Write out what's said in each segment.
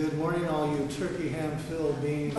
Good morning, all you turkey ham-filled beans.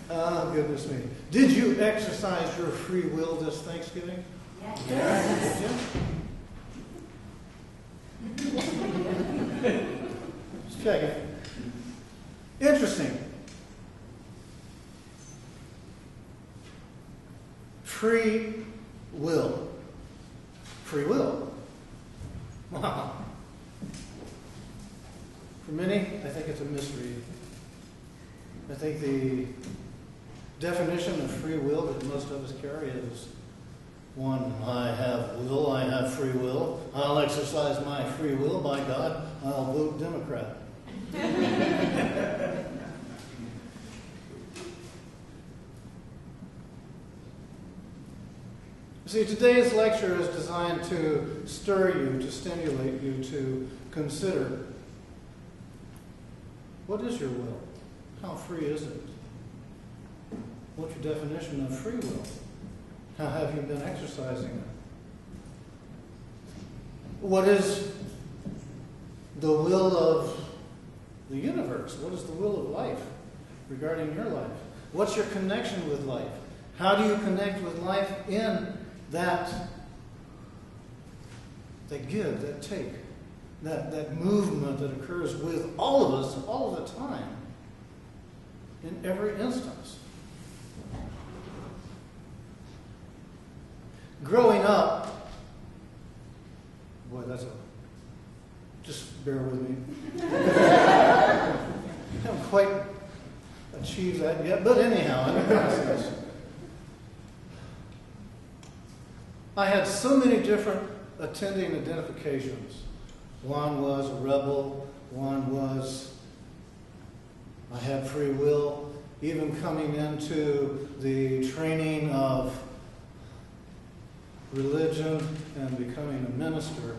Oh, goodness me. Did you exercise your free will this Thanksgiving? Yes. Just checking. Interesting. Free will. Free will. Wow. For many, I think it's a mystery. I think the definition of free will that most of us carry is one, I have will, I have free will. I'll exercise my free will. By God, I'll vote Democrat. See, today's lecture is designed to stir you, to stimulate you, to consider, what is your will? How free is it? What's your definition of free will? How have you been exercising it? What is the will of the universe? What is the will of life regarding your life? What's your connection with life? How do you connect with life in that give, that take, that movement that occurs with all of us all of the time, in every instance? Growing up, boy, just bear with me. I haven't quite achieved that yet, but anyhow, in the process. I had so many different attending identifications. One was a rebel, one was I had free will. Even coming into the training of religion and becoming a minister,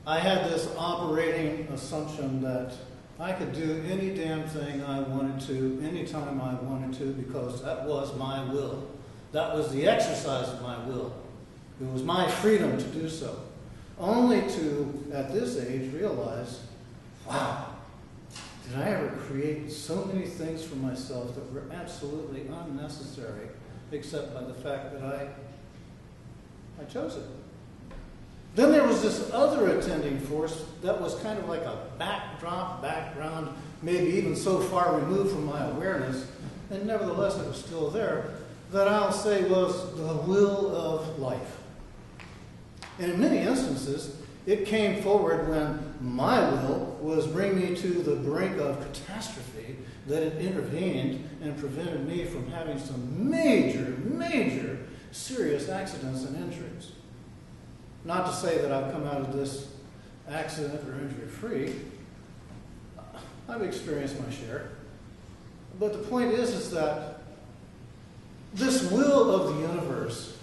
I had this operating assumption that I could do any damn thing I wanted to, anytime I wanted to, because that was my will. That was the exercise of my will. It was my freedom to do so. Only to, at this age, realize, wow, did I ever create so many things for myself that were absolutely unnecessary, except by the fact that I chose it. Then there was this other attending force that was kind of like a background, maybe even so far removed from my awareness, and nevertheless it was still there, that I'll say was the will of life. And in many instances, it came forward when my will was bringing me to the brink of catastrophe, that it intervened and prevented me from having some major, serious accidents and injuries. Not to say that I've come out of this accident or injury free. I've experienced my share. But the point is that this will of the universe,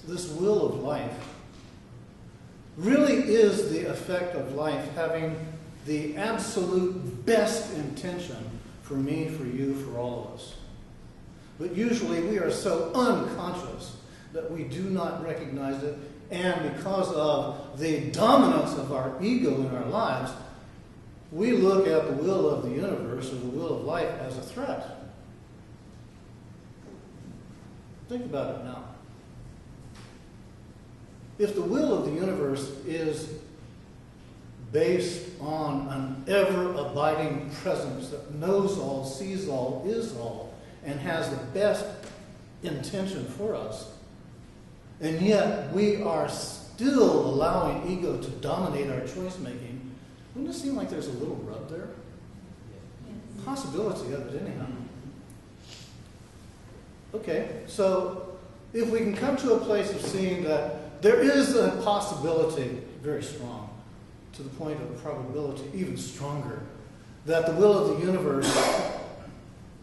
this will of life, really is the effect of life having the absolute best intention for me, for you, for all of us. But usually we are so unconscious that we do not recognize it, and because of the dominance of our ego in our lives, we look at the will of the universe or the will of life as a threat. Think about it now. If the will of the universe is based on an ever-abiding presence that knows all, sees all, is all, and has the best intention for us, and yet we are still allowing ego to dominate our choice-making, wouldn't it seem like there's a little rub there? Possibility of it, anyhow. Okay, so if we can come to a place of seeing that there is a possibility, very strong, to the point of probability even stronger, that the will of the universe,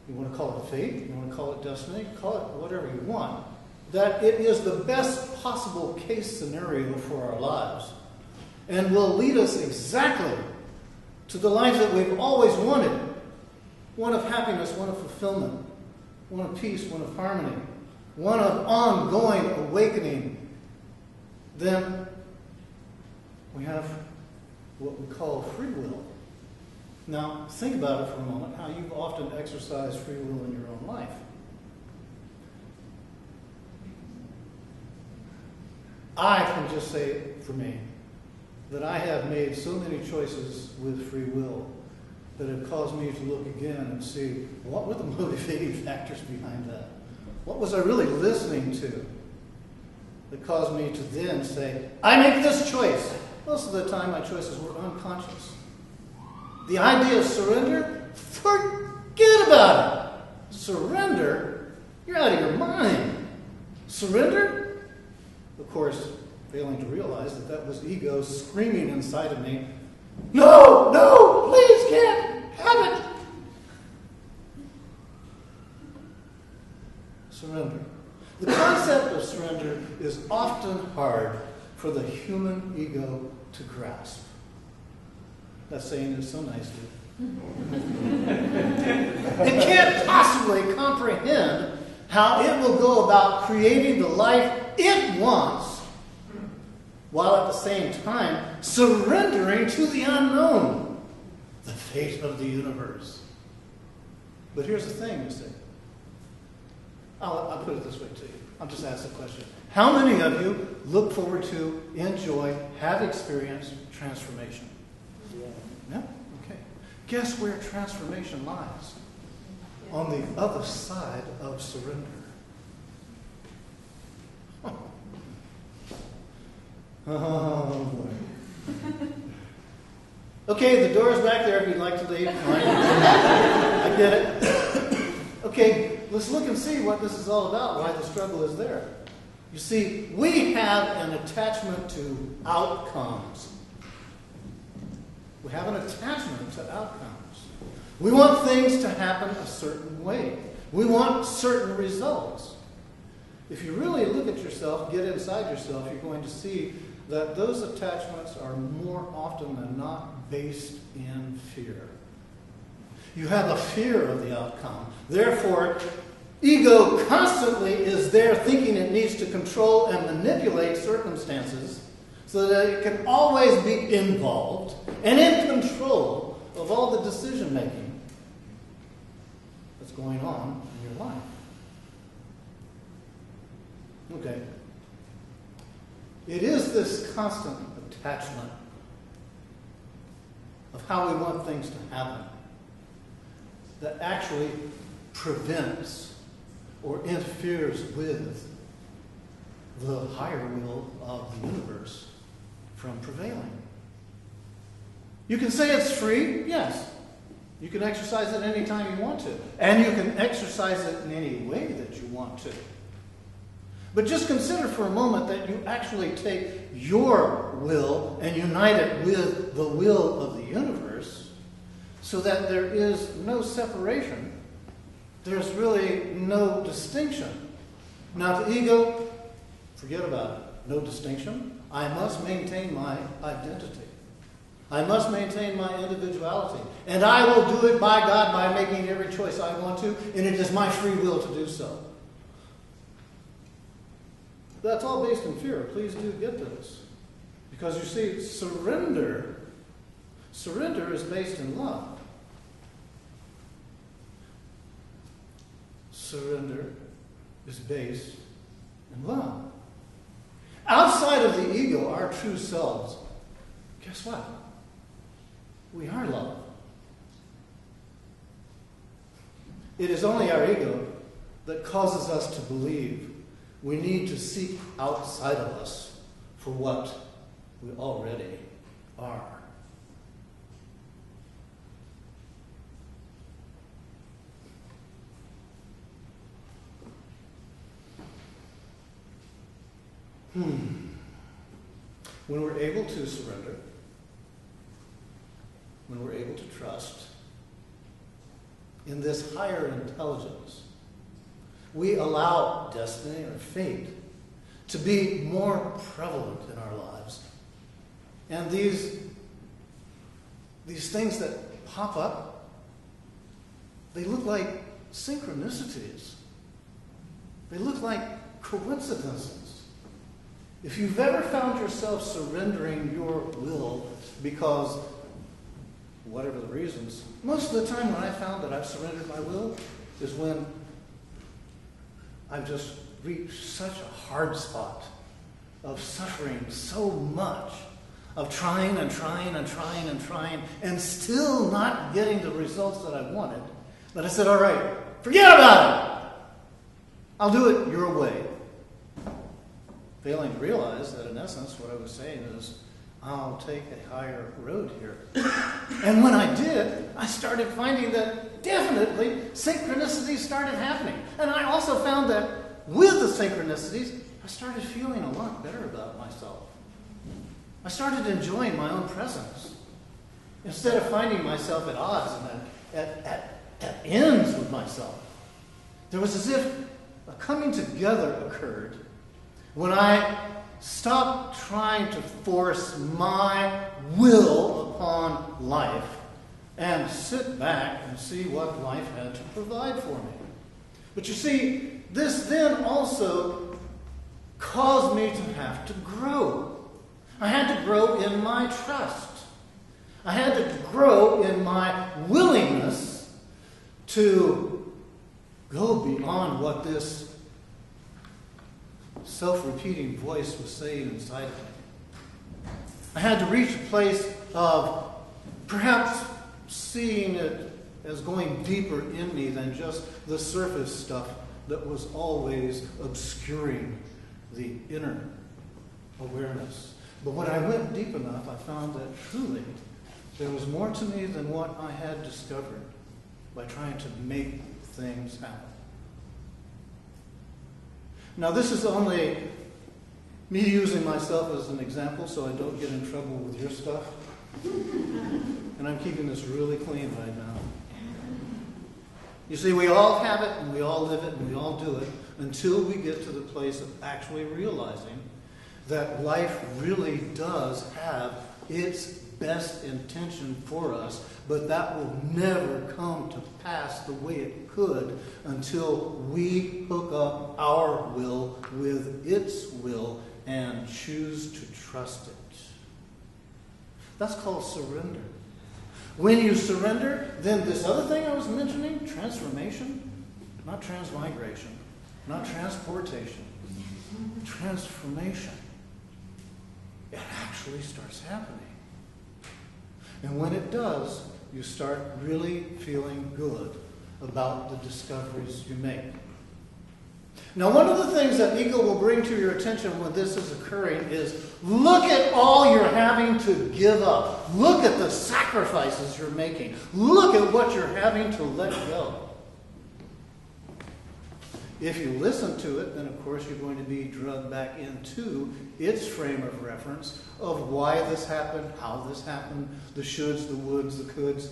you want to call it fate, you want to call it destiny, call it whatever you want, that it is the best possible case scenario for our lives and will lead us exactly to the life that we've always wanted. One of happiness, one of fulfillment, one of peace, one of harmony, one of ongoing awakening. Then we have what we call free will. Now, think about it for a moment, how you've often exercised free will in your own life. I can just say for me that I have made so many choices with free will that have caused me to look again and see what were the motivating factors behind that. What was I really listening to that caused me to then say, I make this choice? Most of the time my choices were unconscious. The idea of surrender, forget about it. Surrender? You're out of your mind. Surrender? Of course, failing to realize that that was ego screaming inside of me, no, no, please can't have it. Surrender. The concept of surrender is often hard for the human ego to grasp. That's saying it so nicely. It can't possibly comprehend how it will go about creating the life it wants, while at the same time surrendering to the unknown, the fate of the universe. But here's the thing, you see. I'll put it this way to you. I'll just ask the question. How many of you look forward to, enjoy, have experienced transformation? Yeah? Okay. Guess where transformation lies? On the other side of surrender. Oh, boy. Okay, the door's back there if you'd like to leave. I get it. Okay, let's look and see what this is all about, why the struggle is there. You see, we have an attachment to outcomes. We have an attachment to outcomes. We want things to happen a certain way. We want certain results. If you really look at yourself, get inside yourself, you're going to see that those attachments are more often than not based in fear. You have a fear of the outcome. Therefore, ego constantly is there thinking it needs to control and manipulate circumstances so that it can always be involved and in control of all the decision making that's going on in your life. Okay. It is this constant attachment of how we want things to happen that actually prevents or interferes with the higher will of the universe from prevailing. You can say it's free, yes. You can exercise it any time you want to. And you can exercise it in any way that you want to. But just consider for a moment that you actually take your will and unite it with the will of the universe so that there is no separation. There's really no distinction. Now, the ego, forget about it. No distinction. I must maintain my identity. I must maintain my individuality. And I will do it, by God, by making every choice I want to, and it is my free will to do so. That's all based in fear. Please do get this. Because you see, surrender is based in love. Surrender is based in love. Outside of the ego, our true selves, guess what? We are love. It is only our ego that causes us to believe we need to seek outside of us for what we already are. When we're able to surrender, when we're able to trust in this higher intelligence, we allow destiny or fate to be more prevalent in our lives. And these things that pop up, they look like synchronicities. They look like coincidences. If you've ever found yourself surrendering your will because, whatever the reasons, most of the time when I found that I've surrendered my will is when I've just reached such a hard spot of suffering so much, of trying and trying and trying and trying, and still not getting the results that I wanted, that I said, all right, forget about it. I'll do it your way. Failing to realize that in essence what I was saying is, I'll take a higher road here. And when I did, I started finding that definitely synchronicities started happening. And I also found that with the synchronicities, I started feeling a lot better about myself. I started enjoying my own presence. Instead of finding myself at odds and at ends with myself. There was as if a coming together occurred when I stopped trying to force my will upon life and sit back and see what life had to provide for me. But you see, this then also caused me to have to grow. I had to grow in my trust. I had to grow in my willingness to go beyond what this self-repeating voice was saying inside of me. I had to reach a place of perhaps seeing it as going deeper in me than just the surface stuff that was always obscuring the inner awareness. But when I went deep enough, I found that truly there was more to me than what I had discovered by trying to make things happen. Now, this is only me using myself as an example so I don't get in trouble with your stuff. And I'm keeping this really clean right now. You see, we all have it, and we all live it, and we all do it until we get to the place of actually realizing that life really does have its best intention for us, but that will never come to pass the way it could until we hook up our will with its will and choose to trust it. That's called surrender. When you surrender, then this other thing I was mentioning, transformation, not transmigration, not transportation, transformation, it actually starts happening. And when it does, you start really feeling good about the discoveries you make. Now, one of the things that ego will bring to your attention when this is occurring is, look at all you're having to give up. Look at the sacrifices you're making. Look at what you're having to let go. If you listen to it, then of course you're going to be drugged back into its frame of reference of why this happened, how this happened, the shoulds, the woulds, the coulds.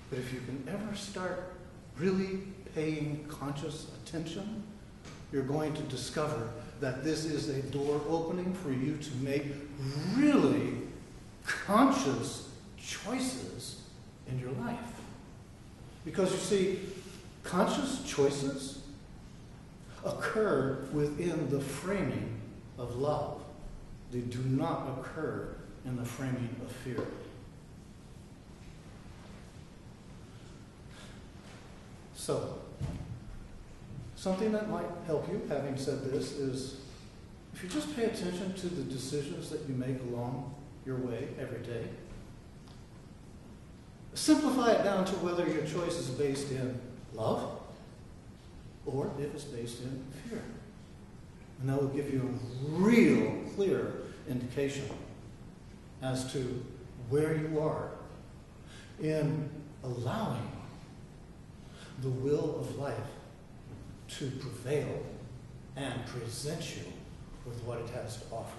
But if you can ever start really paying conscious attention, you're going to discover that this is a door opening for you to make really conscious choices in your life. Because you see, conscious choices occur within the framing of love. They do not occur in the framing of fear. So, something that might help you, having said this, is if you just pay attention to the decisions that you make along your way every day, simplify it down to whether your choice is based in love or if it's based in fear. And that will give you a real clear indication as to where you are in allowing the will of life to prevail and present you with what it has to offer.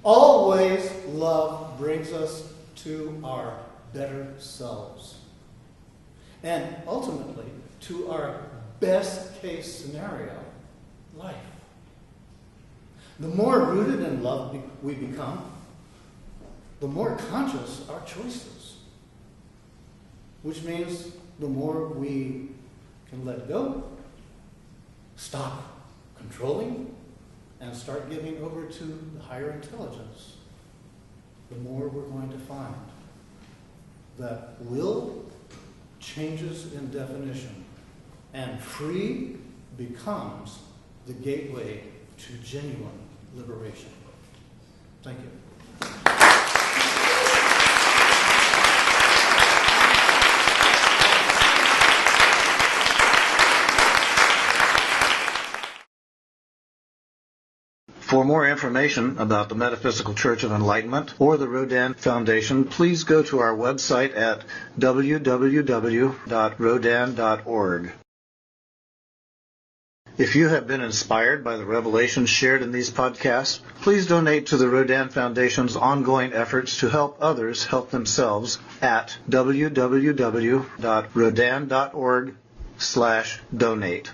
Always love brings us to our better selves. And ultimately, to our best case scenario, life. The more rooted in love we become, the more conscious our choices. Which means the more we can let go, stop controlling, and start giving over to the higher intelligence, the more we're going to find that will changes in definition, and free becomes the gateway to genuine liberation. Thank you. For more information about the Metaphysical Church of Enlightenment or the Rodin Foundation, please go to our website at www.rodin.org. If you have been inspired by the revelations shared in these podcasts, please donate to the Rodin Foundation's ongoing efforts to help others help themselves at www.rodin.org/donate.